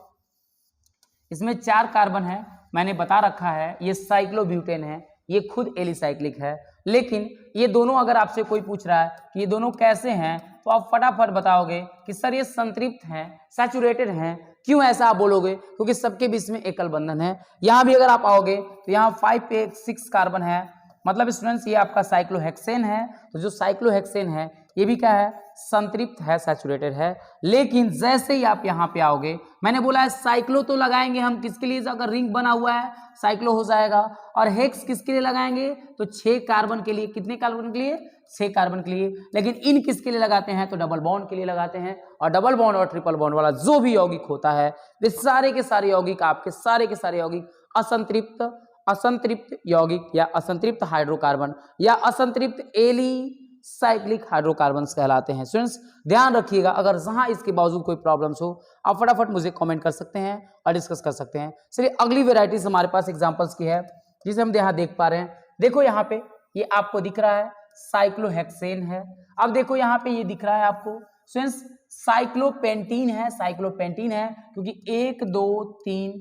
इसमें 4 कार्बन है, मैंने बता रखा है ये साइक्लोब्यूटेन है, ये खुद एलिसाइक्लिक है। लेकिन ये दोनों अगर आपसे कोई पूछ रहा है कि ये दोनों कैसे हैं, तो आप फटाफट बताओगे कि सर ये संतृप्त हैं, सैचुरेटेड हैं। क्यों ऐसा आप बोलोगे? क्योंकि सबके बीच में एकल बंधन है। यहाँ भी अगर आप आओगे तो यहाँ 5 पे 6 कार्बन है, मतलब स्टूडेंट्स ये आपका साइक्लोहेक्सेन है। तो जो साइक्लोहेक्सेन है ये भी क्या है, संतृप्त है, सैचुरेटेड है। लेकिन जैसे ही आप यहाँ पे आओगे, मैंने बोला है साइक्लो तो लगाएंगे हम किसके लिए, अगर रिंग बना हुआ है साइक्लो हो जाएगा, और हेक्स किसके लिए लगाएंगे तो 6 कार्बन के लिए। कितने कार्बन के लिए? 6 कार्बन के लिए। लेकिन इन किसके लिए लगाते हैं तो डबल बॉन्ड के लिए लगाते हैं। और डबल बॉन्ड और ट्रिपल बॉन्ड वाला जो भी यौगिक होता है वे सारे के सारे यौगिक, आपके सारे के सारे यौगिक असंतृप्त असंतृप्त यौगिक या असंतृप्त हाइड्रोकार्बन या असंतृप्त एलिसाइक्लिक हाइड्रोकार्बन्स कहलाते हैं। स्टूडेंट्स ध्यान रखिएगा, अगर जहां इसके बावजूद कोई प्रॉब्लम्स हो आप फटाफट मुझे कमेंट कर सकते हैं और डिस्कस कर सकते हैं। चलिए अगली वेराइटीज हमारे पास एग्जांपल्स की है जिसे हम यहाँ देख पा रहे हैं। देखो यहाँ पे ये आपको दिख रहा है साइक्लोहेक्सेन है। अब देखो यहाँ पे ये दिख रहा है आपको स्टूडेंट्स साइक्लोपेंटीन है, साइक्लोपेंटीन है क्योंकि 1 2 3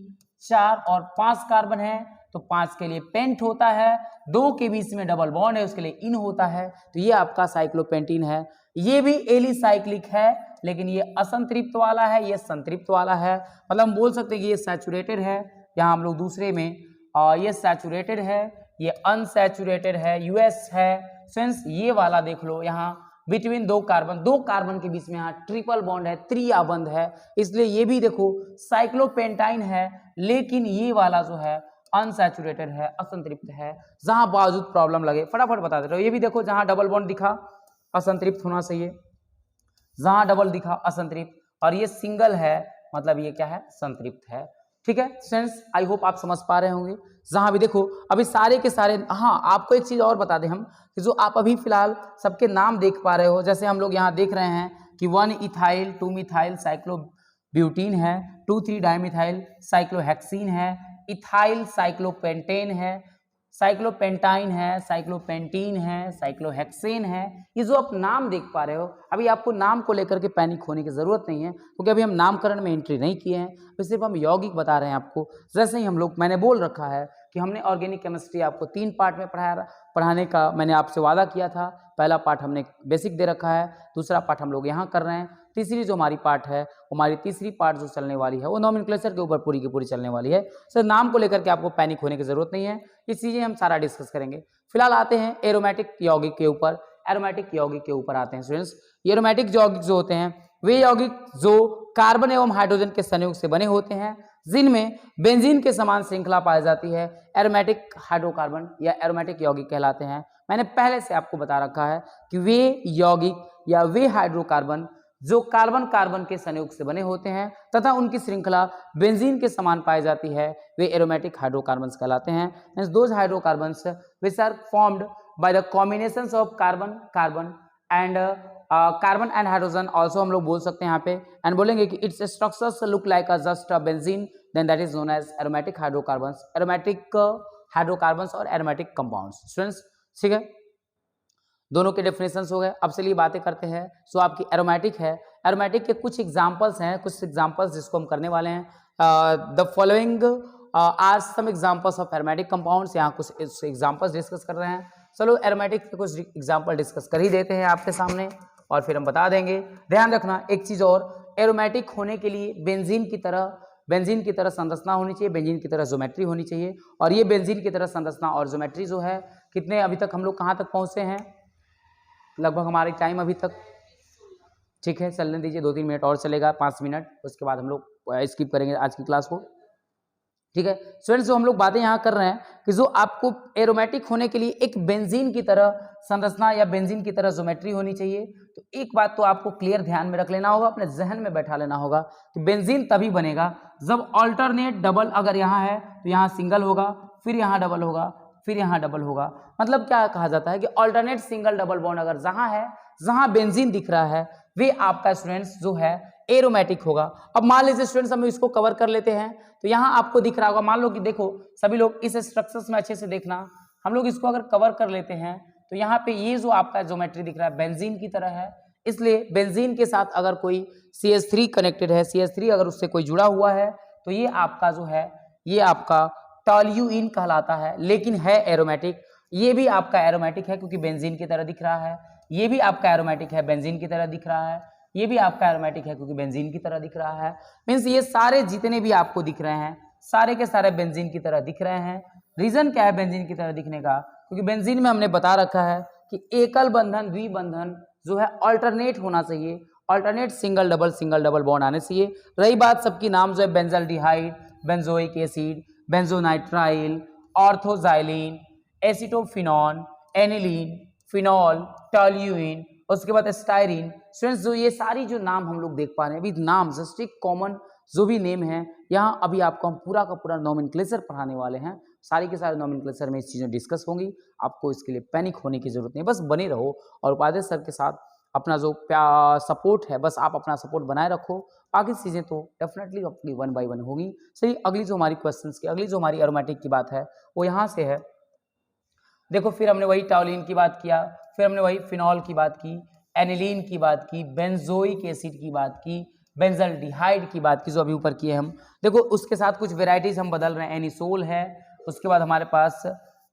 4 और 5 कार्बन है तो 5 के लिए पेंट होता है, 2 के बीच में डबल बॉन्ड है उसके लिए इन होता है, तो ये आपका साइक्लोपेंटीन है। ये भी एलिसाइक्लिक है लेकिन ये असंतृप्त वाला है, ये संतृप्त वाला है, मतलब हम बोल सकते हैं कि ये सैचुरेटेड है। यहाँ हम लोग दूसरे में ये सैचुरेटेड है, ये अनसैचुरेटेड है, यूएस है। फ्रेंड्स ये वाला देख लो, यहाँ बिटवीन दो कार्बन के बीच में यहाँ ट्रिपल बॉन्ड है, त्रिआबंध है, इसलिए ये भी देखो साइक्लोपेंटाइन है लेकिन ये वाला जो है अनसैचुरेटेड है, असंतृप्त है। जहां बावजूद प्रॉब्लम लगे फटाफट बता दे रहा हूं। ये भी देखो जहां डबल बॉन्ड दिखा असंतृप्त होना चाहिए, जहां डबल दिखा असंतृप्त, और ये सिंगल है मतलब ये क्या है संतृप्त है। ठीक है फ्रेंड्स, आई होप आप समझ पा रहे होंगे। जहां भी देखो अभी सारे के सारे, हाँ आपको एक चीज और बता दें हम कि जो आप अभी फिलहाल सबके नाम देख पा रहे हो, जैसे हम लोग यहाँ देख रहे हैं कि 1 इथाइल 2 मिथाइल साइक्लोब्यूटीन है, 2 3 डाइमिथाइल साइक्लोहेक्सीन है, इथाइल साइक्लोपेंटेन है, साइक्लोपेंटाइन है, साइक्लोपेंटीन है, साइक्लोहेक्सेन है। ये जो आप नाम देख पा रहे हो, अभी आपको नाम को लेकर के पैनिक होने की जरूरत नहीं है क्योंकि अभी हम नामकरण में एंट्री नहीं किए हैं, तो सिर्फ हम यौगिक बता रहे हैं आपको। जैसे ही हम लोग, मैंने बोल रखा है कि हमने ऑर्गेनिक केमिस्ट्री आपको 3 पार्ट में पढ़ाने का मैंने आपसे वादा किया था। पहला पार्ट हमने बेसिक दे रखा है, दूसरा पार्ट हम लोग यहाँ कर रहे हैं, तीसरी जो हमारी पार्ट है, हमारी तीसरी पार्ट जो चलने वाली है वो नोमेनक्लेचर के ऊपर पूरी की पूरी चलने वाली है। सर नाम को लेकर के आपको पैनिक होने की जरूरत नहीं है, ये चीजें हम सारा डिस्कस करेंगे। फिलहाल आते हैं एरोमेटिक यौगिक के ऊपर। एरोमेटिक यौगिक के ऊपर आते हैं स्टूडेंट्स। एरोमेटिक यौगिक जो होते हैं वे यौगिक जो कार्बन एवं हाइड्रोजन के संयोग से बने होते हैं, जिनमें बेंजीन के समान श्रृंखला पाई जाती है, एरोमेटिक हाइड्रोकार्बन या एरोमेटिक यौगिक कहलाते हैं। मैंने पहले से आपको बता रखा है कि वे यौगिक या वे हाइड्रोकार्बन जो कार्बन कार्बन के संयोग से बने होते हैं तथा उनकी श्रृंखला बेंजीन के समान पाई जाती है, वे एरोमेटिक हाइड्रोकार्बन्स कहलाते हैं। Means those hydrocarbons which are formed by the combinations of carbon carbon and carbon and hydrogen, also हम लोग बोल सकते हैं यहाँ पे, एंड बोलेंगे कि it's structures look like a just a benzene, then that is known as aromatic hydrocarbons. Aromatic hydrocarbons और एरोमेटिक कंपाउंड्स। स्टूडेंट्स ठीक है, दोनों के डेफिनेशंस हो गए। अब चलिए बातें करते हैं जो आपकी एरोमेटिक है। एरोमेटिक के कुछ एग्जांपल्स हैं, कुछ एग्जांपल्स जिसको हम करने वाले हैं। The following are some examples of aromatic compounds. यहाँ कुछ एग्जांपल्स डिस्कस कर रहे हैं। चलो एरोमेटिक के कुछ एग्जांपल डिस्कस कर ही देते हैं आपके सामने और फिर हम बता देंगे। ध्यान रखना एक चीज और, एरोमेटिक होने के लिए बेंजीन की तरह संरचना होनी चाहिए, बेंजीन की तरह ज्योमेट्री होनी चाहिए। और ये बेंजीन की तरह संरचना और ज्योमेट्री जो है, कितने अभी तक हम लोग कहाँ तक पहुँचे हैं, लगभग हमारी टाइम अभी तक, ठीक है चलने दीजिए, 2-3 मिनट और चलेगा, 5 मिनट, उसके बाद हम लोग स्किप करेंगे आज की क्लास को। ठीक है स्टूडेंट्स, जो हम लोग बातें यहाँ कर रहे हैं कि जो आपको एरोमेटिक होने के लिए एक बेंजीन की तरह संरचना या बेंजीन की तरह ज्योमेट्री होनी चाहिए। तो एक बात तो आपको क्लियर ध्यान में रख लेना होगा, अपने जहन में बैठा लेना होगा कि बेंजीन तभी बनेगा जब ऑल्टरनेट डबल, अगर यहाँ है तो यहाँ सिंगल होगा, फिर यहाँ डबल होगा, फिर यहाँ डबल होगा। मतलब क्या कहा जाता है कि ऑल्टरनेट सिंगल डबल बॉन्ड अगर जहां है, जहां बेंजीन दिख रहा है, वे आपका स्टूडेंट्स जो है एरोमेटिक होगा। अब मान लीजिए स्टूडेंट्स हम इसको कवर कर लेते हैं, तो यहाँ आपको दिख रहा होगा, मान लो कि देखो सभी लोग इस स्ट्रक्चर्स में अच्छे से देखना, हम लोग इसको अगर कवर कर लेते हैं तो यहाँ पे ये जो आपका ज्योमेट्री दिख रहा है बेंजीन की तरह है, इसलिए बेंजीन के साथ अगर कोई CH3 कनेक्टेड है, CH3 अगर उससे कोई जुड़ा हुआ है, तो ये आपका जो है ये आपका टॉल्यूइन कहलाता है, लेकिन है एरोमेटिक। ये भी आपका एरोमेटिक है क्योंकि बेंजीन की तरह दिख रहा है, ये भी आपका एरोमेटिक है, बेंजीन की तरह दिख रहा है, ये भी आपका एरोमेटिक है क्योंकि बेंजीन की तरह दिख रहा है। मीन्स ये सारे जितने भी आपको दिख रहे हैं सारे के सारे बेंजीन की तरह दिख रहे हैं। रीजन क्या है बेंजीन की तरह दिखने का, क्योंकि बेंजीन में हमने बता रखा है कि एकल बंधन द्विबंधन जो है अल्टरनेट होना चाहिए, अल्टरनेट सिंगल डबल बॉन्ड आने चाहिए। रही बात सबकी नाम जो है benzaldehyde, benzoic acid, benzonitrile, orthoxylene, acetophenone, aniline, phenol, toluene, उसके बाद स्टाइरिन। स्टूडेंट्स जो ये सारी जो नाम हम लोग देख पा रहे हैं, अभी नाम जस्ट एक कॉमन जो भी नेम है, यहाँ अभी आपको हम पूरा का पूरा नोमेनक्लेचर पढ़ाने वाले हैं। सारी के सारे नॉमेनक्लेचर में इस चीज़ें डिस्कस होंगी, आपको इसके लिए पैनिक होने की जरूरत नहीं, बस बने रहो और उपाध्याय सर के साथ अपना जो सपोर्ट है बस आप अपना सपोर्ट बनाए रखो, बाकी चीज़ें तो डेफिनेटली अपनी 1 बाय 1 होगी। सही, अगली जो हमारी क्वेश्चंस की अगली जो हमारी एरोमेटिक की बात है वो यहाँ से है। देखो फिर हमने वही टॉलिन की बात किया, फिर हमने वही फिनॉल की बात की, एनिलीन की बात की, बेंजोइक एसिड की बात की, बेंजल्डिहाइड की बात की जो अभी ऊपर किए हम। देखो उसके साथ कुछ वेराइटीज हम बदल रहे हैं, एनिसोल है, उसके बाद हमारे पास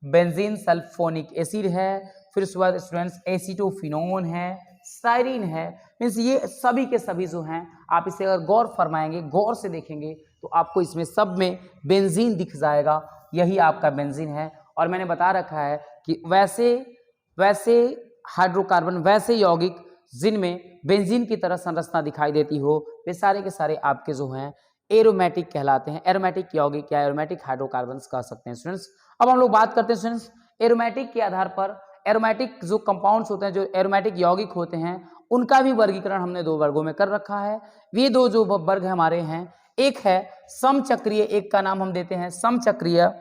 बेंजीन सल्फोनिक एसिड है, फिर उसके बाद स्टूडेंट्स एसीटोफिनोन है, स्टाइरिन है। मीन्स ये सभी के सभी जो हैं आप इसे अगर गौर फरमाएंगे, गौर से देखेंगे तो आपको इसमें सब में बेंजीन दिख जाएगा, यही आपका बेंजीन है। और मैंने बता रखा है कि वैसे हाइड्रोकार्बन, वैसे यौगिक जिनमें बेंजीन की तरह संरचना दिखाई देती हो, वे सारे के सारे आपके जो हैं एरोमेटिक कहलाते हैं। एरोमेटिक यौगिक या एरोमेटिक हाइड्रोकार्बन्स कह सकते हैं स्टूडेंट्स। अब हम लोग बात करते हैं स्टूडेंट्स एरोमेटिक के आधार पर, एरोमेटिक जो कंपाउंड्स होते हैं, जो एरोमेटिक यौगिक होते हैं, उनका भी वर्गीकरण हमने 2 वर्गों में कर रखा है। वे 2 जो वर्ग हमारे हैं, एक है समचक्रीय, एक का नाम हम देते हैं समचक्रीय,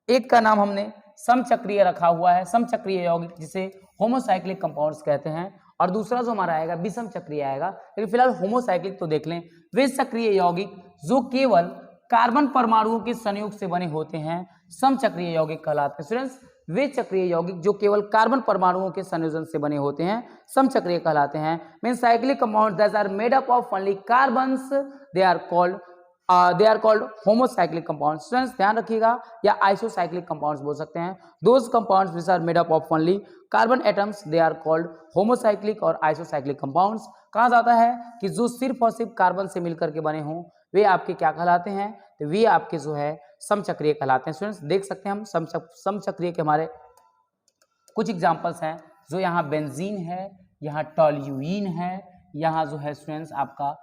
एक का नाम हमने समचक्रीय रखा हुआ है, समचक्रीय यौगिक जिसे होमोसाइक्लिक कंपाउंड्स कहते हैं, और दूसरा जो हमारा आएगा विषम चक्रीय आएगा। लेकिन फिलहाल होमोसाइक्लिक तो देख लें। वे सक्रिय यौगिक जो केवल कार्बन परमाणुओं के संयोग से बने होते हैं समचक्रीय यौगिक कहलाते हैं। स्टूडेंट्स वे चक्रीय यौगिक जो केवल कार्बन परमाणुओं के संयोजन से बने होते हैं समचक्रीय कहलाते हैं। Mean cyclic compounds that are made up of only carbons they are called homocyclic compounds. Students ध्यान रखिएगा, या आइसोसाइक्लिक कंपाउंड्स बोल सकते हैं। Those compounds which are made up of only carbon atoms they are called homocyclic और isocyclic compounds. कहा जाता है कि जो सिर्फ और सिर्फ कार्बन से मिलकर के बने हों वे आपके क्या कहलाते हैं, तो वे आपके जो है समचक्रीय कहलाते हैं। स्टूडेंट्स देख सकते हैं हम समचक्रीय के हमारे कुछ एग्जांपल्स हैं, जो यहाँ बेंजीन है, यहाँ टॉल्यूइन है, यहाँ जो है स्टूडेंट्स आपका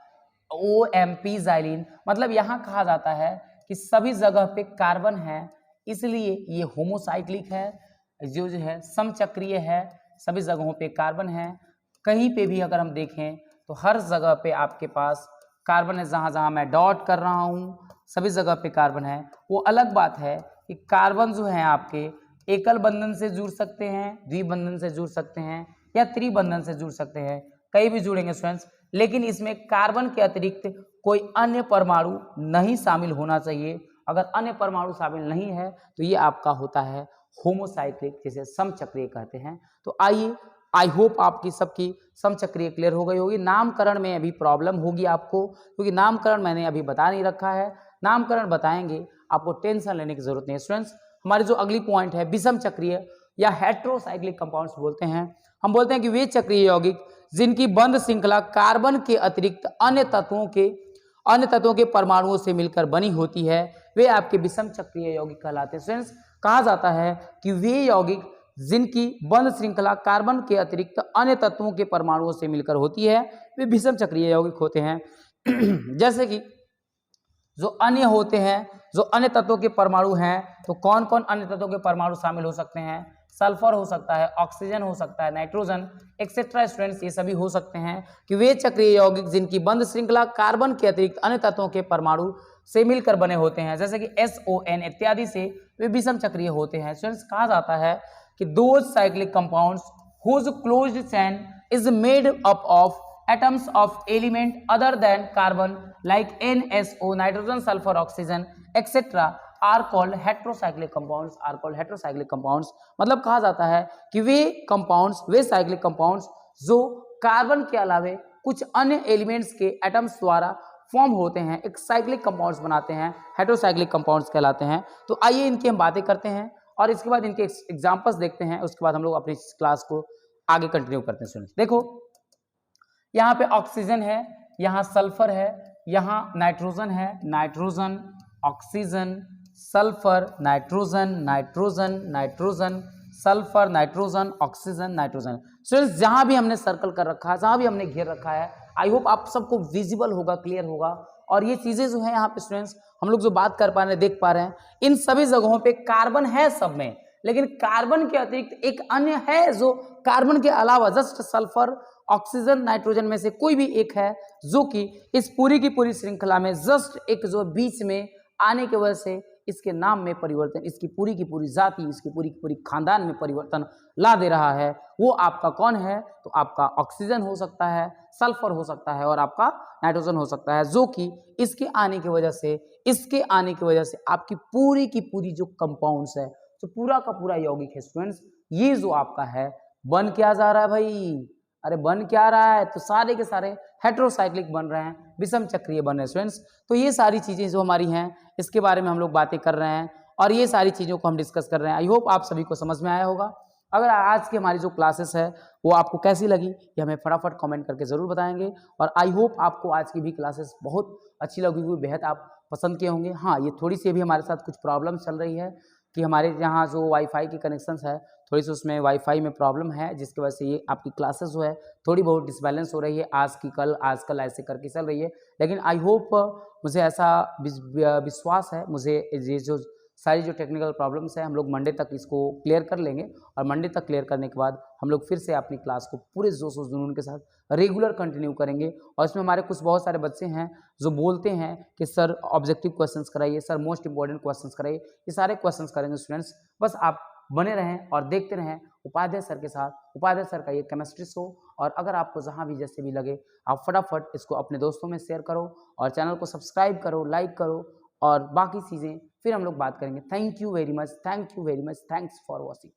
OMP-ज़ाइलिन। मतलब यहाँ कहा जाता है कि सभी जगह पे कार्बन है, इसलिए ये होमोसाइक्लिक है, जो है समचक्रीय है, सभी जगहों पे कार्बन है। कहीं पे भी अगर हम देखें तो हर जगह पे आपके पास कार्बन है, जहाँ जहाँ मैं डॉट कर रहा हूँ सभी जगह पे कार्बन है। वो अलग बात है कि कार्बन जो है आपके एकल बंधन से जुड़ सकते हैं, द्विबंधन से जुड़ सकते हैं, या त्रिबंधन से जुड़ सकते हैं, कहीं भी जुड़ेंगे स्टूडेंट्स। लेकिन इसमें कार्बन के अतिरिक्त कोई अन्य परमाणु नहीं शामिल होना चाहिए। अगर अन्य परमाणु शामिल नहीं है तो ये आपका होता है होमोसाइक्लिक, जिसे समचक्रीय कहते हैं। तो आइए, आई होप आपकी सबकी समचक्रीय क्लियर हो गई होगी। नामकरण में अभी प्रॉब्लम होगी आपको, क्योंकि नामकरण मैंने अभी बता नहीं रखा है। नामकरण बताएंगे, आपको टेंशन लेने की जरूरत नहीं है। स्टूडेंट्स हमारी जो अगली पॉइंट है विषम चक्रीय या हेट्रोसाइक्लिक कंपाउंड्स बोलते हैं। हम बोलते हैं कि वे चक्रीय यौगिक जिनकी बंध श्रृंखला कार्बन के अतिरिक्त अन्य तत्वों के परमाणुओं से मिलकर बनी होती है, वे आपके विषम चक्रीय यौगिक कहलाते हैं। स्टूडेंट्स कहा जाता है कि वे यौगिक जिनकी बंध श्रृंखला कार्बन के अतिरिक्त अन्य तत्वों के परमाणुओं से मिलकर होती है वे विषम चक्रीय यौगिक होते हैं। जैसे कि जो अन्य होते हैं, जो अन्य तत्वों के परमाणु हैं, तो कौन कौन अन्य तत्वों के परमाणु शामिल हो सकते हैं? सल्फर हो सकता है, ऑक्सीजन हो सकता है, नाइट्रोजन एक्सेट्रा। स्टूडेंट्स ये सभी हो सकते हैं कि वे चक्रीय यौगिक जिनकी बंध श्रृंखला कार्बन के अतिरिक्त अन्य तत्वों के परमाणु से मिलकर बने होते हैं, जैसे कि SON इत्यादि से, वे विषम चक्रीय होते हैं। स्टूडेंट्स कहा जाता है कि those cyclic compounds whose closed chain is made up of atoms of element other than carbon like NSO, nitrogen, sulfur, oxygen etc. are called heterocyclic compounds, मतलब कहा जाता है कि वे कंपाउंड्स, वे साइक्लिक कंपाउंड्स जो कार्बन के अलावे कुछ अन्य एलिमेंट्स के एटम्स द्वारा फॉर्म होते हैं, एक साइक्लिक कंपाउंड्स बनाते हैं, हेटेरोसाइक्लिक कंपाउंड्स कहलाते हैं। तो आइए इनकी हम बातें करते हैं और इसके बाद इनके एग्जांपल्स देखते हैं, उसके बाद हम लोग अपनी क्लास को आगे कंटिन्यू करते हैं। स्टूडेंट्स देखो, यहाँ पे ऑक्सीजन है, यहाँ सल्फर है, यहाँ नाइट्रोजन है, nitrogen, oxygen, sulphur, nitrogen, nitrogen, nitrogen, sulphur, nitrogen, oxygen, nitrogen. Students जहाँ भी हमने सर्कल कर रखा है, जहाँ भी हमने घेर रखा है, आई होप आप सबको विजिबल होगा, क्लियर होगा। और ये चीजें जो है यहाँ पे स्टूडेंट्स हम लोग जो बात कर पा रहे हैं, देख पा रहे हैं, इन सभी जगहों पे कार्बन है सब में, लेकिन कार्बन के अतिरिक्त एक अन्य है जो कार्बन के अलावा जस्ट सल्फर, ऑक्सीजन, नाइट्रोजन में से कोई भी एक है, जो कि इस पूरी की पूरी श्रृंखला में जस्ट एक जो बीच में आने की वजह से इसके नाम में परिवर्तन, इसकी पूरी की पूरी जाति, इसकी पूरी की पूरी खानदान में परिवर्तन ला दे रहा है, वो आपका कौन है? तो आपका ऑक्सीजन हो सकता है, सल्फर हो सकता है और आपका नाइट्रोजन हो सकता है, जो कि इसके आने की वजह से आपकी पूरी की पूरी जो कंपाउंड्स है, तो पूरा का पूरा यौगिक है स्टूडेंट्स, ये जो आपका है बन क्या जा रहा है भाई? अरे बन क्या रहा है? तो सारे के सारे हेट्रोसाइक्लिक बन रहे हैं, विषम चक्रीय बन रहे हैं स्टूडेंट्स। तो ये सारी चीजें जो हमारी हैं, इसके बारे में हम लोग बातें कर रहे हैं और ये सारी चीजों को हम डिस्कस कर रहे हैं। आई होप आप सभी को समझ में आया होगा। अगर आज की हमारी जो क्लासेस है वो आपको कैसी लगी, ये हमें फटाफट कमेंट करके जरूर बताएंगे। और आई होप आपको आज की भी क्लासेस बहुत अच्छी लगी हुई, बेहद आप पसंद किए होंगे। हाँ, ये थोड़ी सी भी हमारे साथ कुछ प्रॉब्लम चल रही है कि हमारे यहाँ जो वाईफाई की कनेक्शंस है, थोड़ी सी उसमें वाईफाई में प्रॉब्लम है, जिसकी वजह से ये आपकी क्लासेस जो है थोड़ी बहुत डिसबैलेंस हो रही है, आज कल ऐसे करके चल रही है। लेकिन आई होप, मुझे ऐसा विश्वास है, मुझे ये जो सारी जो टेक्निकल प्रॉब्लम्स है हम लोग मंडे तक इसको क्लियर कर लेंगे और मंडे तक क्लियर करने के बाद हम लोग फिर से अपनी क्लास को पूरे जोश और जुनून के साथ रेगुलर कंटिन्यू करेंगे। और इसमें हमारे कुछ बहुत सारे बच्चे हैं जो बोलते हैं कि सर ऑब्जेक्टिव क्वेश्चंस कराइए, सर मोस्ट इंपॉर्टेंट क्वेश्चंस कराइए। ये सारे क्वेश्चंस करेंगे स्टूडेंट्स, बस आप बने रहें और देखते रहें उपाध्याय सर के साथ। उपाध्याय सर का ये केमिस्ट्री शो, और अगर आपको जहाँ भी जैसे भी लगे आप फटाफट इसको अपने दोस्तों में शेयर करो और चैनल को सब्सक्राइब करो, लाइक करो और बाकी चीज़ें फिर हम लोग बात करेंगे। Thank you very much, thank you very much, thanks for watching.